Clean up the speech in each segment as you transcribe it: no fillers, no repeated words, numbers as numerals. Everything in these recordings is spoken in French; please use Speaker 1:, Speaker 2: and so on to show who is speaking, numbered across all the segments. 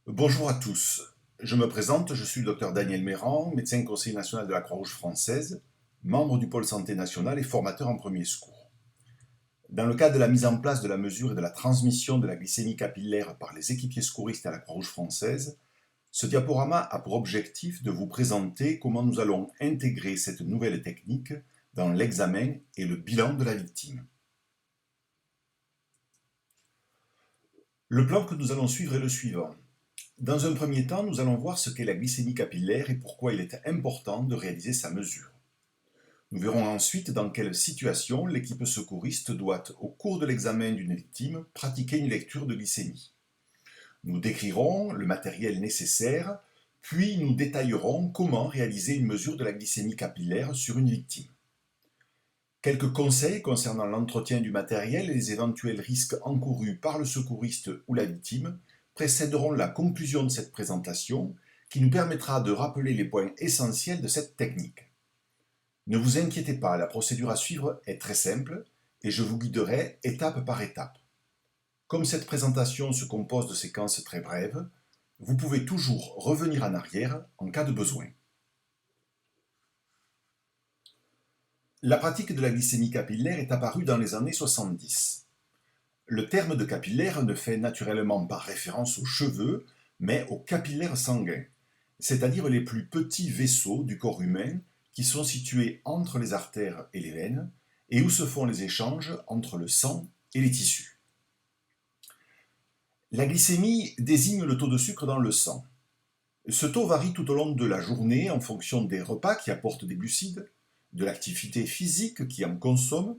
Speaker 1: Bonjour à tous. Je me présente, je suis le docteur Daniel Méran, médecin conseiller national de la Croix-Rouge française, membre du pôle santé national et formateur en premiers secours. Dans le cadre de la mise en place de la mesure et de la transmission de la glycémie capillaire par les équipiers secouristes à la Croix-Rouge française, ce diaporama a pour objectif de vous présenter comment nous allons intégrer cette nouvelle technique dans l'examen et le bilan de la victime. Le plan que nous allons suivre est le suivant. Dans un premier temps, nous allons voir ce qu'est la glycémie capillaire et pourquoi il est important de réaliser sa mesure. Nous verrons ensuite dans quelle situation l'équipe secouriste doit, au cours de l'examen d'une victime, pratiquer une lecture de glycémie. Nous décrirons le matériel nécessaire, puis nous détaillerons comment réaliser une mesure de la glycémie capillaire sur une victime. Quelques conseils concernant l'entretien du matériel et les éventuels risques encourus par le secouriste ou la victime précéderont la conclusion de cette présentation qui nous permettra de rappeler les points essentiels de cette technique. Ne vous inquiétez pas, la procédure à suivre est très simple et je vous guiderai étape par étape. Comme cette présentation se compose de séquences très brèves, vous pouvez toujours revenir en arrière en cas de besoin. La pratique de la glycémie capillaire est apparue dans les années 70. Le terme de capillaire ne fait naturellement pas référence aux cheveux, mais aux capillaires sanguins, c'est-à-dire les plus petits vaisseaux du corps humain qui sont situés entre les artères et les veines, et où se font les échanges entre le sang et les tissus. La glycémie désigne le taux de sucre dans le sang. Ce taux varie tout au long de la journée en fonction des repas qui apportent des glucides, de l'activité physique qui en consomme,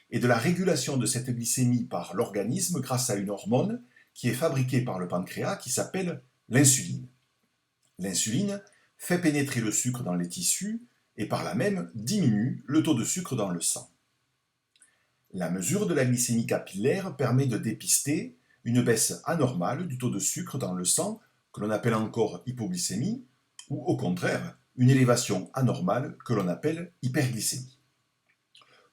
Speaker 1: et de la régulation de cette glycémie par l'organisme grâce à une hormone qui est fabriquée par le pancréas qui s'appelle l'insuline. L'insuline fait pénétrer le sucre dans les tissus et par là même diminue le taux de sucre dans le sang. La mesure de la glycémie capillaire permet de dépister une baisse anormale du taux de sucre dans le sang, que l'on appelle encore hypoglycémie, ou au contraire, une élévation anormale que l'on appelle hyperglycémie.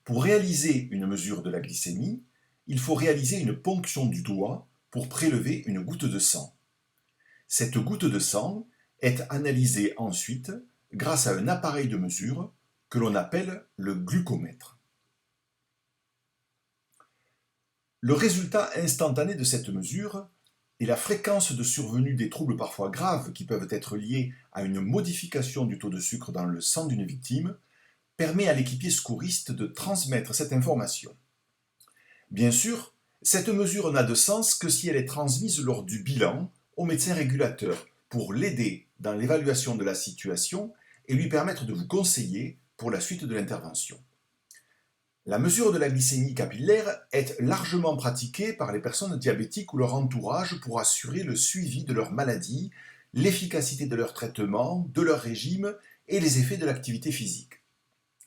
Speaker 1: Pour réaliser une mesure de la glycémie, il faut réaliser une ponction du doigt pour prélever une goutte de sang. Cette goutte de sang est analysée ensuite grâce à un appareil de mesure que l'on appelle le glucomètre. Le résultat instantané de cette mesure et la fréquence de survenue des troubles parfois graves qui peuvent être liés à une modification du taux de sucre dans le sang d'une victime permet à l'équipier secouriste de transmettre cette information. Bien sûr, cette mesure n'a de sens que si elle est transmise lors du bilan au médecin régulateur pour l'aider dans l'évaluation de la situation et lui permettre de vous conseiller pour la suite de l'intervention. La mesure de la glycémie capillaire est largement pratiquée par les personnes diabétiques ou leur entourage pour assurer le suivi de leur maladie, l'efficacité de leur traitement, de leur régime et les effets de l'activité physique.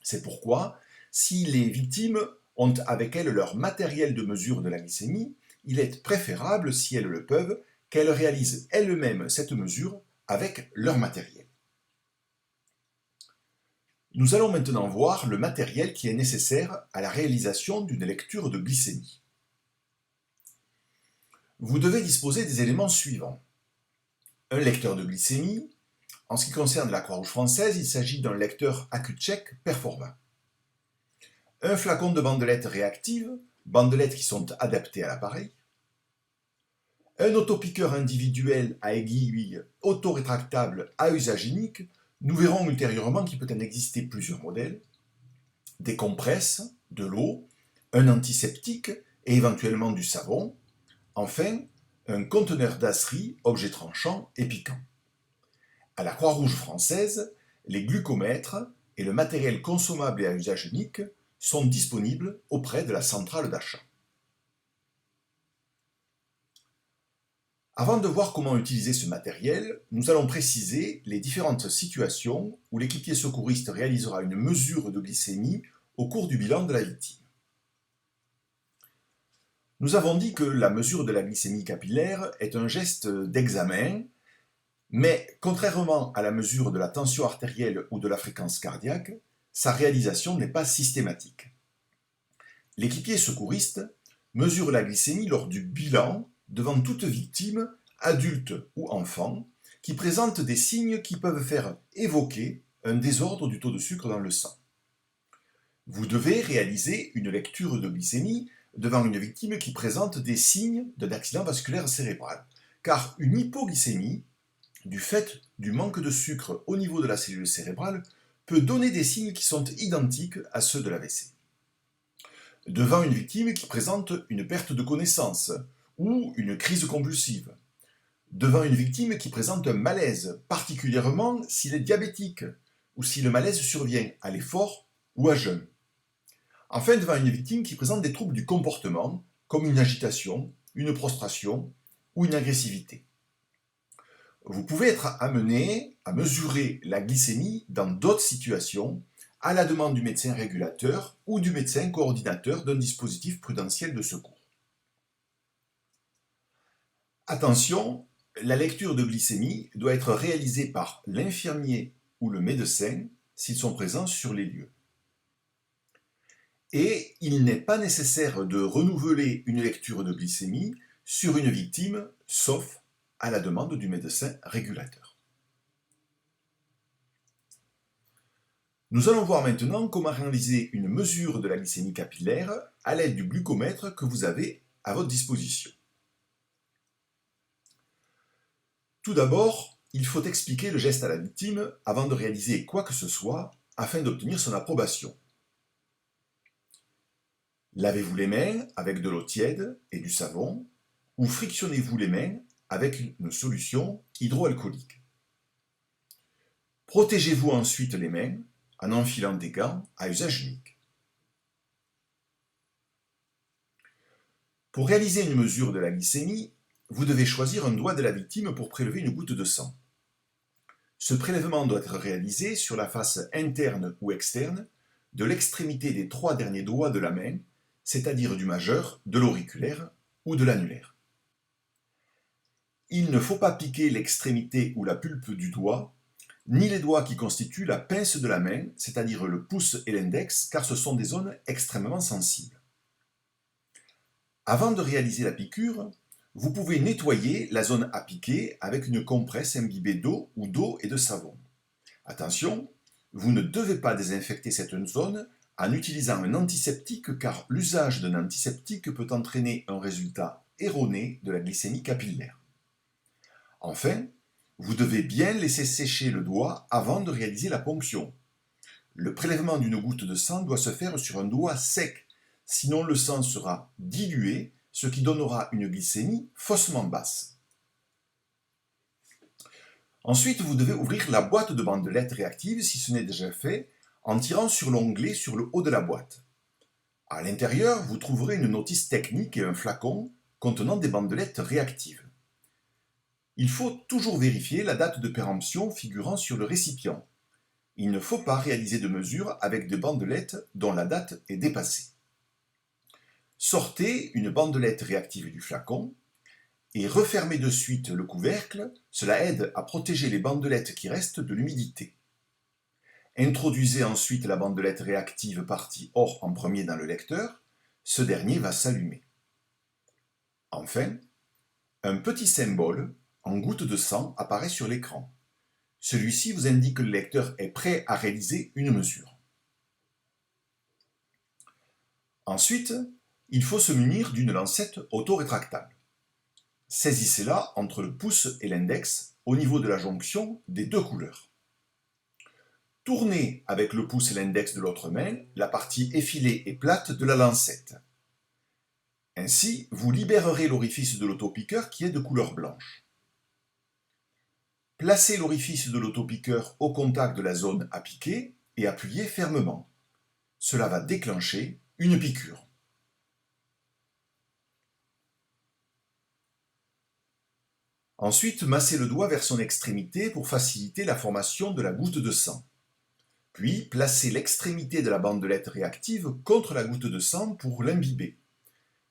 Speaker 1: C'est pourquoi, si les victimes ont avec elles leur matériel de mesure de la glycémie, il est préférable, si elles le peuvent, qu'elles réalisent elles-mêmes cette mesure avec leur matériel. Nous allons maintenant voir le matériel qui est nécessaire à la réalisation d'une lecture de glycémie. Vous devez disposer des éléments suivants. Un lecteur de glycémie. En ce qui concerne la Croix-Rouge française, il s'agit d'un lecteur Accu-Chek Performa. Un flacon de bandelettes réactives, bandelettes qui sont adaptées à l'appareil. Un autopiqueur individuel à aiguille autorétractable à usage unique. Nous verrons ultérieurement qu'il peut en exister plusieurs modèles. Des compresses, de l'eau, un antiseptique et éventuellement du savon. Enfin, un conteneur d'acerie, objet tranchant et piquant. À la Croix-Rouge française, les glucomètres et le matériel consommable et à usage unique sont disponibles auprès de la centrale d'achat. Avant de voir comment utiliser ce matériel, nous allons préciser les différentes situations où l'équipier secouriste réalisera une mesure de glycémie au cours du bilan de la victime. Nous avons dit que la mesure de la glycémie capillaire est un geste d'examen, mais contrairement à la mesure de la tension artérielle ou de la fréquence cardiaque, sa réalisation n'est pas systématique. L'équipier secouriste mesure la glycémie lors du bilan devant toute victime adulte ou enfant, qui présentent des signes qui peuvent faire évoquer un désordre du taux de sucre dans le sang. Vous devez réaliser une lecture de glycémie devant une victime qui présente des signes d'un accident vasculaire cérébral, car une hypoglycémie, du fait du manque de sucre au niveau de la cellule cérébrale, peut donner des signes qui sont identiques à ceux de l'AVC. Devant une victime qui présente une perte de connaissance ou une crise convulsive, devant une victime qui présente un malaise, particulièrement s'il est diabétique ou si le malaise survient à l'effort ou à jeun. Enfin, devant une victime qui présente des troubles du comportement, comme une agitation, une prostration ou une agressivité. Vous pouvez être amené à mesurer la glycémie dans d'autres situations, à la demande du médecin régulateur ou du médecin coordinateur d'un dispositif prudentiel de secours. Attention, la lecture de glycémie doit être réalisée par l'infirmier ou le médecin s'ils sont présents sur les lieux. Et il n'est pas nécessaire de renouveler une lecture de glycémie sur une victime, sauf à la demande du médecin régulateur. Nous allons voir maintenant comment réaliser une mesure de la glycémie capillaire à l'aide du glucomètre que vous avez à votre disposition. Tout d'abord, il faut expliquer le geste à la victime avant de réaliser quoi que ce soit afin d'obtenir son approbation. Lavez-vous les mains avec de l'eau tiède et du savon ou frictionnez-vous les mains avec une solution hydroalcoolique. Protégez-vous ensuite les mains en enfilant des gants à usage unique. Pour réaliser une mesure de la glycémie, vous devez choisir un doigt de la victime pour prélever une goutte de sang. Ce prélèvement doit être réalisé sur la face interne ou externe de l'extrémité des 3 derniers doigts de la main, c'est-à-dire du majeur, de l'auriculaire ou de l'annulaire. Il ne faut pas piquer l'extrémité ou la pulpe du doigt, ni les doigts qui constituent la pince de la main, c'est-à-dire le pouce et l'index, car ce sont des zones extrêmement sensibles. Avant de réaliser la piqûre, vous pouvez nettoyer la zone à piquer avec une compresse imbibée d'eau ou d'eau et de savon. Attention, vous ne devez pas désinfecter cette zone en utilisant un antiseptique car l'usage d'un antiseptique peut entraîner un résultat erroné de la glycémie capillaire. Enfin, vous devez bien laisser sécher le doigt avant de réaliser la ponction. Le prélèvement d'une goutte de sang doit se faire sur un doigt sec, sinon le sang sera dilué, ce qui donnera une glycémie faussement basse. Ensuite, vous devez ouvrir la boîte de bandelettes réactives si ce n'est déjà fait, en tirant sur l'onglet sur le haut de la boîte. À l'intérieur, vous trouverez une notice technique et un flacon contenant des bandelettes réactives. Il faut toujours vérifier la date de péremption figurant sur le récipient. Il ne faut pas réaliser de mesure avec des bandelettes dont la date est dépassée. Sortez une bandelette réactive du flacon et refermez de suite le couvercle, cela aide à protéger les bandelettes qui restent de l'humidité. Introduisez ensuite la bandelette réactive partie or en premier dans le lecteur, ce dernier va s'allumer. Enfin, un petit symbole en goutte de sang apparaît sur l'écran. Celui-ci vous indique que le lecteur est prêt à réaliser une mesure. Ensuite, il faut se munir d'une lancette auto-rétractable. Saisissez-la entre le pouce et l'index au niveau de la jonction des deux couleurs. Tournez avec le pouce et l'index de l'autre main la partie effilée et plate de la lancette. Ainsi, vous libérerez l'orifice de l'autopiqueur qui est de couleur blanche. Placez l'orifice de l'autopiqueur au contact de la zone à piquer et appuyez fermement. Cela va déclencher une piqûre. Ensuite, massez le doigt vers son extrémité pour faciliter la formation de la goutte de sang. Puis, placez l'extrémité de la bandelette réactive contre la goutte de sang pour l'imbiber.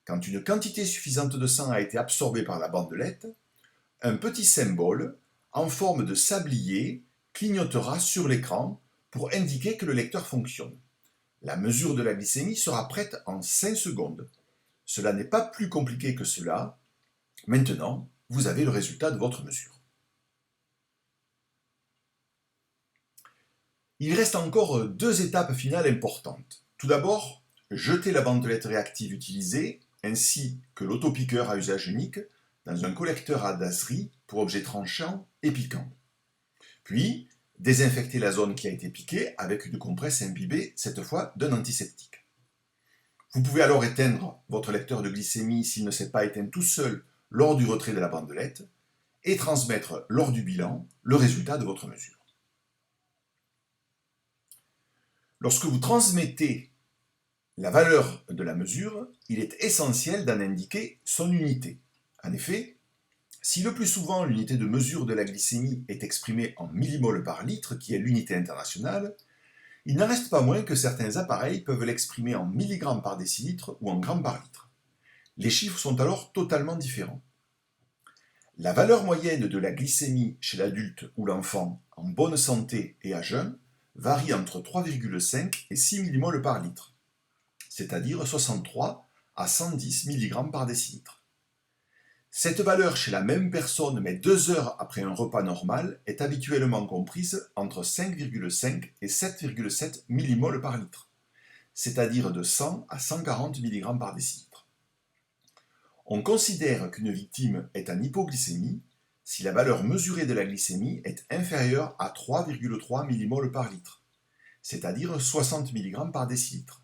Speaker 1: Quand une quantité suffisante de sang a été absorbée par la bandelette, un petit symbole en forme de sablier clignotera sur l'écran pour indiquer que le lecteur fonctionne. La mesure de la glycémie sera prête en 5 secondes. Cela n'est pas plus compliqué que cela. Maintenant, vous avez le résultat de votre mesure. Il reste encore deux étapes finales importantes. Tout d'abord, jeter la bandelette réactive utilisée ainsi que l'autopiqueur à usage unique dans un collecteur à dazerie pour objets tranchants et piquants. Puis, désinfecter la zone qui a été piquée avec une compresse imbibée, cette fois d'un antiseptique. Vous pouvez alors éteindre votre lecteur de glycémie s'il ne s'est pas éteint tout seul lors du retrait de la bandelette et transmettre lors du bilan le résultat de votre mesure. Lorsque vous transmettez la valeur de la mesure, il est essentiel d'en indiquer son unité. En effet, si le plus souvent l'unité de mesure de la glycémie est exprimée en millimoles par litre, qui est l'unité internationale, il n'en reste pas moins que certains appareils peuvent l'exprimer en milligrammes par décilitre ou en grammes par litre. Les chiffres sont alors totalement différents. La valeur moyenne de la glycémie chez l'adulte ou l'enfant en bonne santé et à jeun varie entre 3,5 et 6 millimoles par litre, c'est-à-dire 63 à 110 mg par décilitre. Cette valeur chez la même personne mais 2 heures après un repas normal est habituellement comprise entre 5,5 et 7,7 millimoles par litre, c'est-à-dire de 100 à 140 mg par décilitre. On considère qu'une victime est en hypoglycémie si la valeur mesurée de la glycémie est inférieure à 3,3 millimoles par litre, c'est-à-dire 60 mg par décilitre.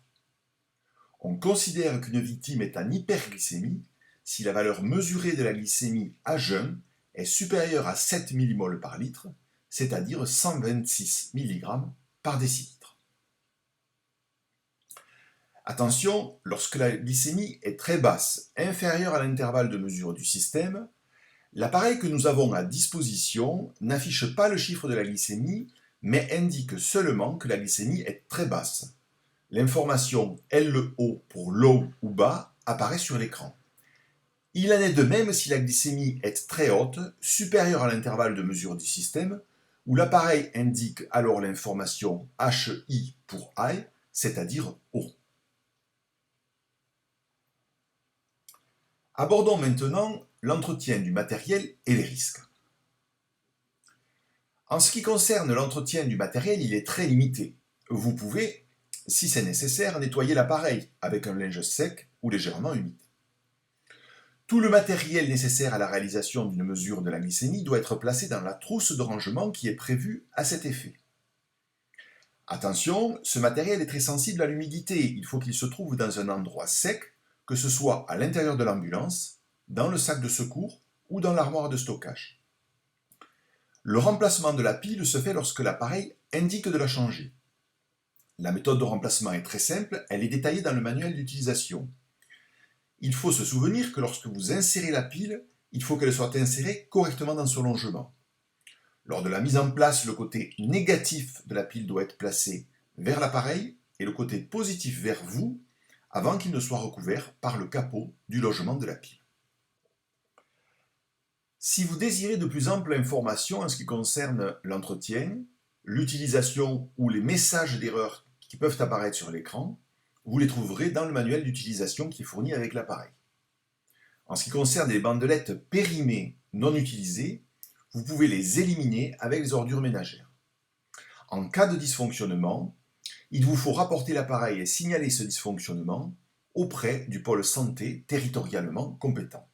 Speaker 1: On considère qu'une victime est en hyperglycémie si la valeur mesurée de la glycémie à jeun est supérieure à 7 millimoles par litre, c'est-à-dire 126 mg par décilitre. Attention, lorsque la glycémie est très basse, inférieure à l'intervalle de mesure du système, l'appareil que nous avons à disposition n'affiche pas le chiffre de la glycémie, mais indique seulement que la glycémie est très basse. L'information LO pour low ou bas apparaît sur l'écran. Il en est de même si la glycémie est très haute, supérieure à l'intervalle de mesure du système, où l'appareil indique alors l'information HI pour high, c'est-à-dire haut. Abordons maintenant l'entretien du matériel et les risques. En ce qui concerne l'entretien du matériel, il est très limité. Vous pouvez, si c'est nécessaire, nettoyer l'appareil avec un linge sec ou légèrement humide. Tout le matériel nécessaire à la réalisation d'une mesure de la glycémie doit être placé dans la trousse de rangement qui est prévue à cet effet. Attention, ce matériel est très sensible à l'humidité. Il faut qu'il se trouve dans un endroit sec, que ce soit à l'intérieur de l'ambulance, dans le sac de secours ou dans l'armoire de stockage. Le remplacement de la pile se fait lorsque l'appareil indique de la changer. La méthode de remplacement est très simple, elle est détaillée dans le manuel d'utilisation. Il faut se souvenir que lorsque vous insérez la pile, il faut qu'elle soit insérée correctement dans son longement. Lors de la mise en place, le côté négatif de la pile doit être placé vers l'appareil et le côté positif vers vous, avant qu'il ne soit recouvert par le capot du logement de la pile. Si vous désirez de plus amples informations en ce qui concerne l'entretien, l'utilisation ou les messages d'erreur qui peuvent apparaître sur l'écran, vous les trouverez dans le manuel d'utilisation qui est fourni avec l'appareil. En ce qui concerne les bandelettes périmées non utilisées, vous pouvez les éliminer avec les ordures ménagères. En cas de dysfonctionnement, il vous faut rapporter l'appareil et signaler ce dysfonctionnement auprès du pôle santé territorialement compétent.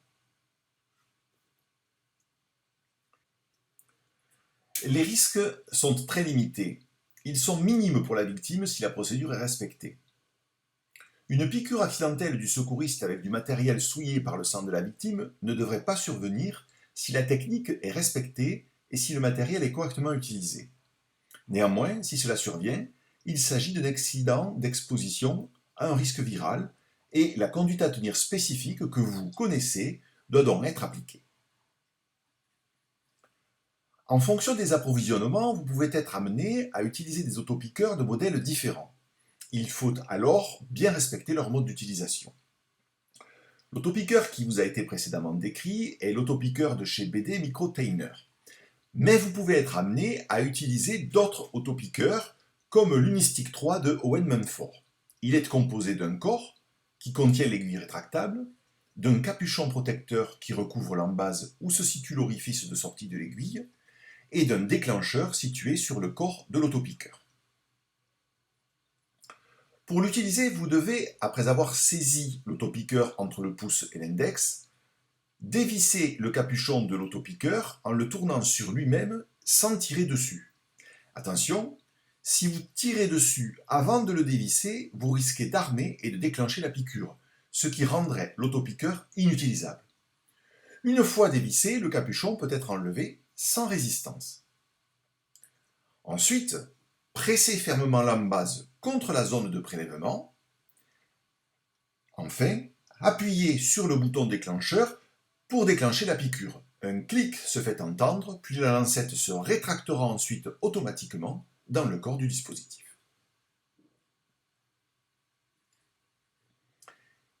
Speaker 1: Les risques sont très limités. Ils sont minimes pour la victime si la procédure est respectée. Une piqûre accidentelle du secouriste avec du matériel souillé par le sang de la victime ne devrait pas survenir si la technique est respectée et si le matériel est correctement utilisé. Néanmoins, si cela survient, il s'agit d'un accident d'exposition à un risque viral et la conduite à tenir spécifique que vous connaissez doit donc être appliquée. En fonction des approvisionnements, vous pouvez être amené à utiliser des autopiqueurs de modèles différents. Il faut alors bien respecter leur mode d'utilisation. L'autopiqueur qui vous a été précédemment décrit est l'autopiqueur de chez BD Microtainer. Mais vous pouvez être amené à utiliser d'autres autopiqueurs comme l'Unistick 3 de Owen Mumford. Il est composé d'un corps qui contient l'aiguille rétractable, d'un capuchon protecteur qui recouvre l'embase où se situe l'orifice de sortie de l'aiguille, et d'un déclencheur situé sur le corps de l'autopiqueur. Pour l'utiliser, vous devez, après avoir saisi l'autopiqueur entre le pouce et l'index, dévisser le capuchon de l'autopiqueur en le tournant sur lui-même sans tirer dessus. Attention, si vous tirez dessus avant de le dévisser, vous risquez d'armer et de déclencher la piqûre, ce qui rendrait l'autopiqueur inutilisable. Une fois dévissé, le capuchon peut être enlevé sans résistance. Ensuite, pressez fermement l'embase contre la zone de prélèvement. Enfin, appuyez sur le bouton déclencheur pour déclencher la piqûre. Un clic se fait entendre, puis la lancette se rétractera ensuite automatiquement dans le corps du dispositif.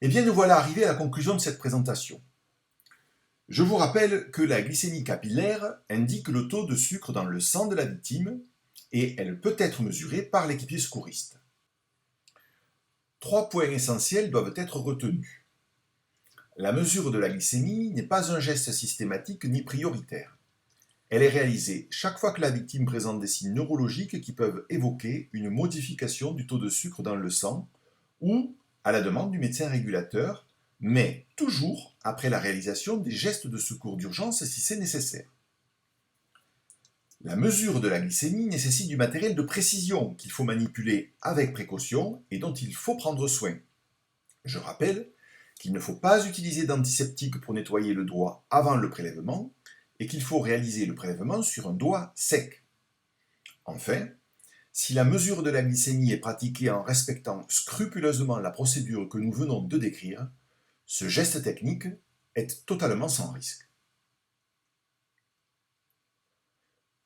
Speaker 1: Et bien nous voilà arrivés à la conclusion de cette présentation. Je vous rappelle que la glycémie capillaire indique le taux de sucre dans le sang de la victime et elle peut être mesurée par l'équipier secouriste. 3 points essentiels doivent être retenus. La mesure de la glycémie n'est pas un geste systématique ni prioritaire. Elle est réalisée chaque fois que la victime présente des signes neurologiques qui peuvent évoquer une modification du taux de sucre dans le sang ou à la demande du médecin régulateur, mais toujours après la réalisation des gestes de secours d'urgence si c'est nécessaire. La mesure de la glycémie nécessite du matériel de précision qu'il faut manipuler avec précaution et dont il faut prendre soin. Je rappelle qu'il ne faut pas utiliser d'antiseptique pour nettoyer le doigt avant le prélèvement et qu'il faut réaliser le prélèvement sur un doigt sec. Enfin, si la mesure de la glycémie est pratiquée en respectant scrupuleusement la procédure que nous venons de décrire, ce geste technique est totalement sans risque.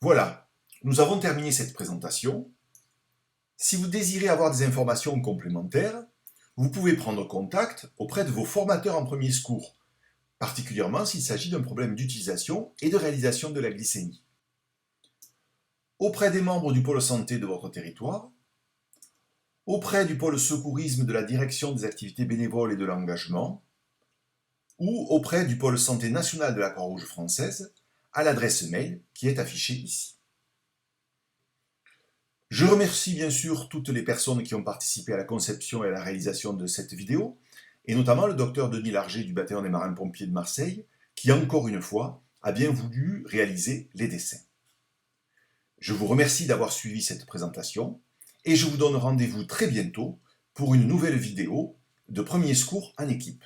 Speaker 1: Voilà, nous avons terminé cette présentation. Si vous désirez avoir des informations complémentaires, vous pouvez prendre contact auprès de vos formateurs en premiers secours, particulièrement s'il s'agit d'un problème d'utilisation et de réalisation de la glycémie. Auprès des membres du pôle santé de votre territoire, auprès du pôle secourisme de la direction des activités bénévoles et de l'engagement, ou auprès du pôle santé national de la Croix-Rouge française, à l'adresse mail qui est affichée ici. Je remercie bien sûr toutes les personnes qui ont participé à la conception et à la réalisation de cette vidéo, et notamment le docteur Denis Larger du bataillon des marins-pompiers de Marseille, qui encore une fois a bien voulu réaliser les dessins. Je vous remercie d'avoir suivi cette présentation, et je vous donne rendez-vous très bientôt pour une nouvelle vidéo de premiers secours en équipe.